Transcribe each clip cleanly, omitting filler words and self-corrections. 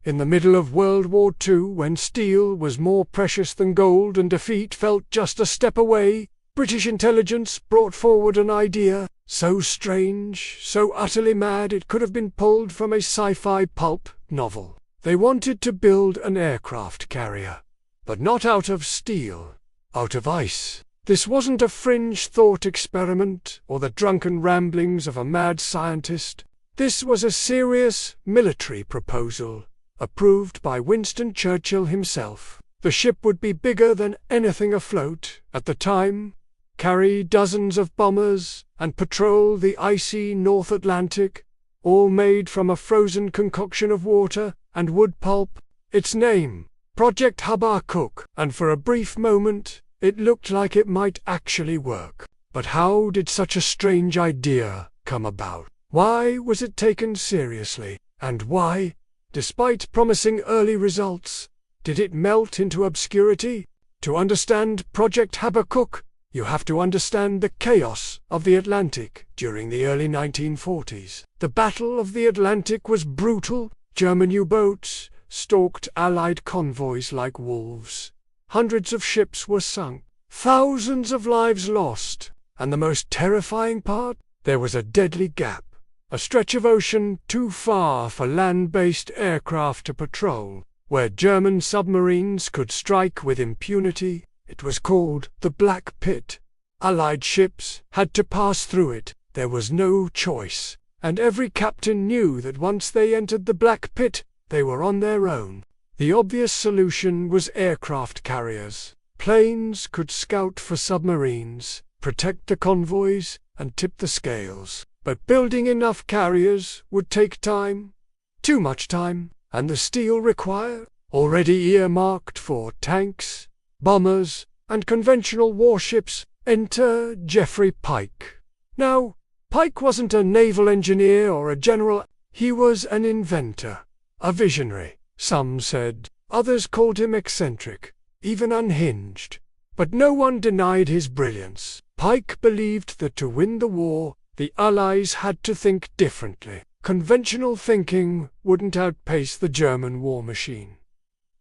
In the middle of World War II, when steel was more precious than gold and defeat felt just a step away, British intelligence brought forward an idea, so strange, so utterly mad it could have been pulled from a sci-fi pulp novel. They wanted to build an aircraft carrier, but not out of steel, out of ice. This wasn't a fringe thought experiment or the drunken ramblings of a mad scientist. This was a serious military proposal, approved by Winston Churchill himself. The ship would be bigger than anything afloat at the time, carry dozens of bombers, and patrol the icy North Atlantic, all made from a frozen concoction of water and wood pulp. Its name, Project Habakkuk, and for a brief moment it looked like it might actually work. But how did such a strange idea come about? Why was it taken seriously? And why, despite promising early results, did it melt into obscurity? To understand Project Habakkuk, you have to understand the chaos of the Atlantic during the early 1940s. The Battle of the Atlantic was brutal. German U-boats stalked Allied convoys like wolves. Hundreds of ships were sunk, thousands of lives lost, and the most terrifying part, there was a deadly gap, a stretch of ocean too far for land-based aircraft to patrol, where German submarines could strike with impunity. It was called the Black Pit. Allied ships had to pass through it. There was no choice, and every captain knew that once they entered the Black Pit, they were on their own. The obvious solution was aircraft carriers. Planes could scout for submarines, protect the convoys, and tip the scales. But building enough carriers would take time, too much time, and the steel required, already earmarked for tanks, bombers, and conventional warships. Enter Geoffrey Pike. Now, Pike wasn't a naval engineer or a general. He was an inventor, a visionary. Some said, others called him eccentric, even unhinged. But no one denied his brilliance. Pike believed that to win the war, the Allies had to think differently. Conventional thinking wouldn't outpace the German war machine.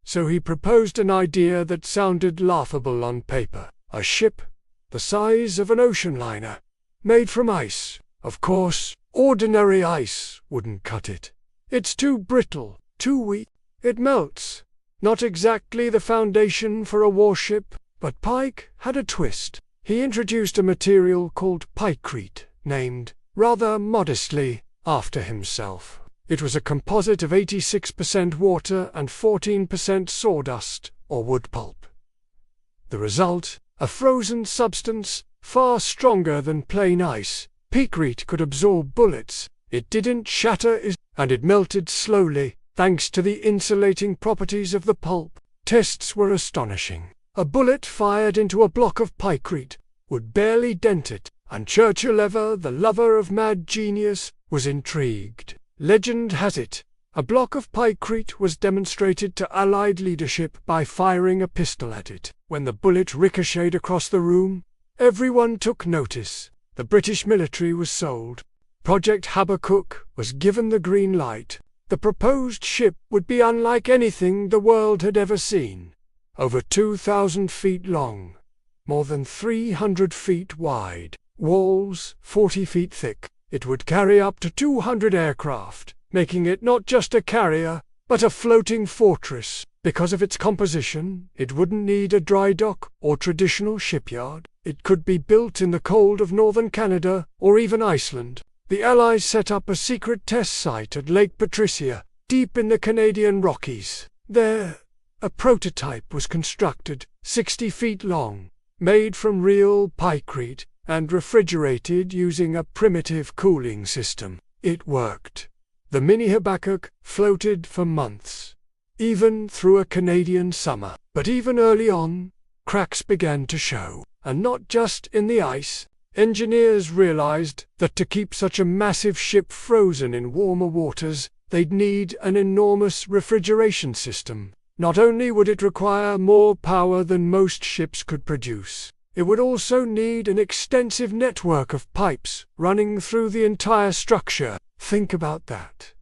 So he proposed an idea that sounded laughable on paper. A ship, the size of an ocean liner, made from ice. Of course, ordinary ice wouldn't cut it. It's too brittle, too weak. It melts. Not exactly the foundation for a warship, but Pike had a twist. He introduced a material called pykrete, named, rather modestly, after himself. It was a composite of 86% water and 14% sawdust, or wood pulp. The result, a frozen substance, far stronger than plain ice. Pykrete could absorb bullets. It didn't shatter, and it melted slowly, thanks to the insulating properties of the pulp. Tests were astonishing. A bullet fired into a block of pykrete would barely dent it, and Churchill, ever the lover of mad genius, was intrigued. Legend has it, a block of pykrete was demonstrated to Allied leadership by firing a pistol at it. When the bullet ricocheted across the room, everyone took notice. The British military was sold. Project Habakkuk was given the green light. The proposed ship would be unlike anything the world had ever seen. Over 2,000 feet long, more than 300 feet wide, walls 40 feet thick. It would carry up to 200 aircraft, making it not just a carrier, but a floating fortress. Because of its composition, it wouldn't need a dry dock or traditional shipyard. It could be built in the cold of northern Canada or even Iceland. The Allies set up a secret test site at Lake Patricia, deep in the Canadian Rockies. There, a prototype was constructed, 60 feet long, made from real pykrete, and refrigerated using a primitive cooling system. It worked. The mini Habakkuk floated for months, even through a Canadian summer. But even early on, cracks began to show, and not just in the ice. Engineers realized that to keep such a massive ship frozen in warmer waters, they'd need an enormous refrigeration system. Not only would it require more power than most ships could produce, it would also need an extensive network of pipes running through the entire structure. Think about that.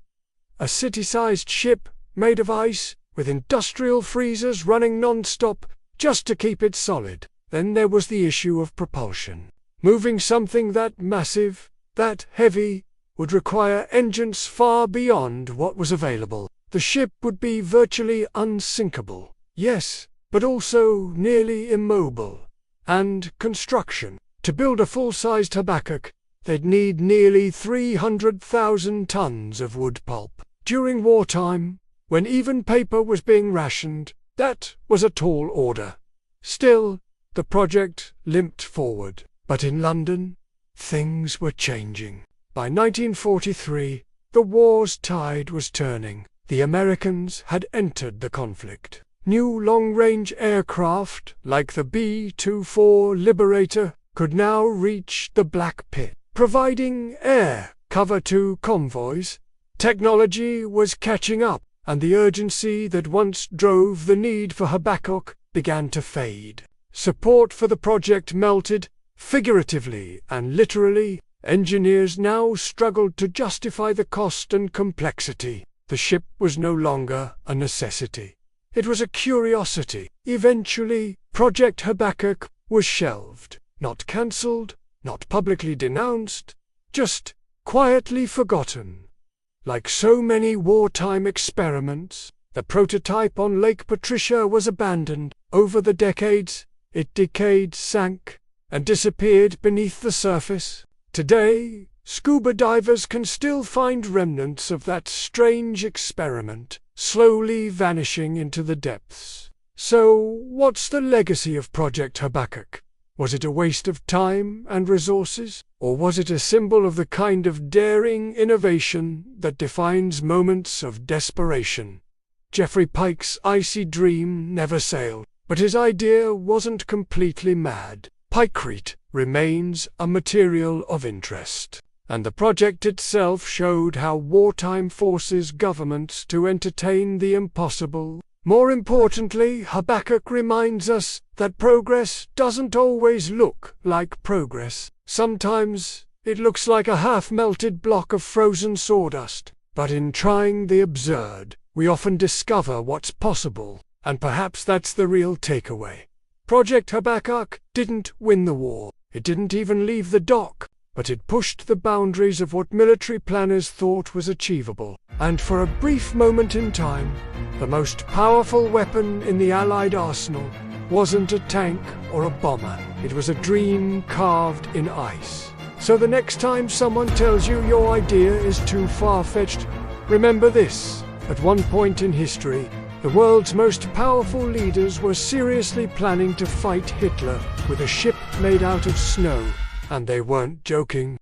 A city-sized ship made of ice, with industrial freezers running non-stop just to keep it solid. Then there was the issue of propulsion. Moving something that massive, that heavy, would require engines far beyond what was available. The ship would be virtually unsinkable, yes, but also nearly immobile. And construction. To build a full-sized Habakkuk, they'd need nearly 300,000 tons of wood pulp. During wartime, when even paper was being rationed, that was a tall order. Still, the project limped forward. But in London, things were changing. By 1943, the war's tide was turning. The Americans had entered the conflict. New long-range aircraft, like the B-24 Liberator, could now reach the Black Pit, providing air cover to convoys. Technology was catching up, and the urgency that once drove the need for Habakkuk began to fade. Support for the project melted, figuratively and literally. Engineers now struggled to justify the cost and complexity. The ship was no longer a necessity. It was a curiosity. Eventually, Project Habakkuk was shelved. Not cancelled, not publicly denounced, just quietly forgotten. Like so many wartime experiments, the prototype on Lake Patricia was abandoned. Over the decades, it decayed, sank, and disappeared beneath the surface. Today, scuba divers can still find remnants of that strange experiment, slowly vanishing into the depths. So, what's the legacy of Project Habakkuk? Was it a waste of time and resources, or was it a symbol of the kind of daring innovation that defines moments of desperation? Geoffrey Pike's icy dream never sailed, but his idea wasn't completely mad. Pikecrete remains a material of interest, and the project itself showed how wartime forces governments to entertain the impossible. More importantly, Habakkuk reminds us that progress doesn't always look like progress. Sometimes it looks like a half-melted block of frozen sawdust. But in trying the absurd, we often discover what's possible, and perhaps that's the real takeaway. Project Habakkuk didn't win the war. It didn't even leave the dock, but it pushed the boundaries of what military planners thought was achievable. And for a brief moment in time, the most powerful weapon in the Allied arsenal wasn't a tank or a bomber. It was a dream carved in ice. So the next time someone tells you your idea is too far-fetched, remember this. At one point in history, the world's most powerful leaders were seriously planning to fight Hitler with a ship made out of snow, and they weren't joking.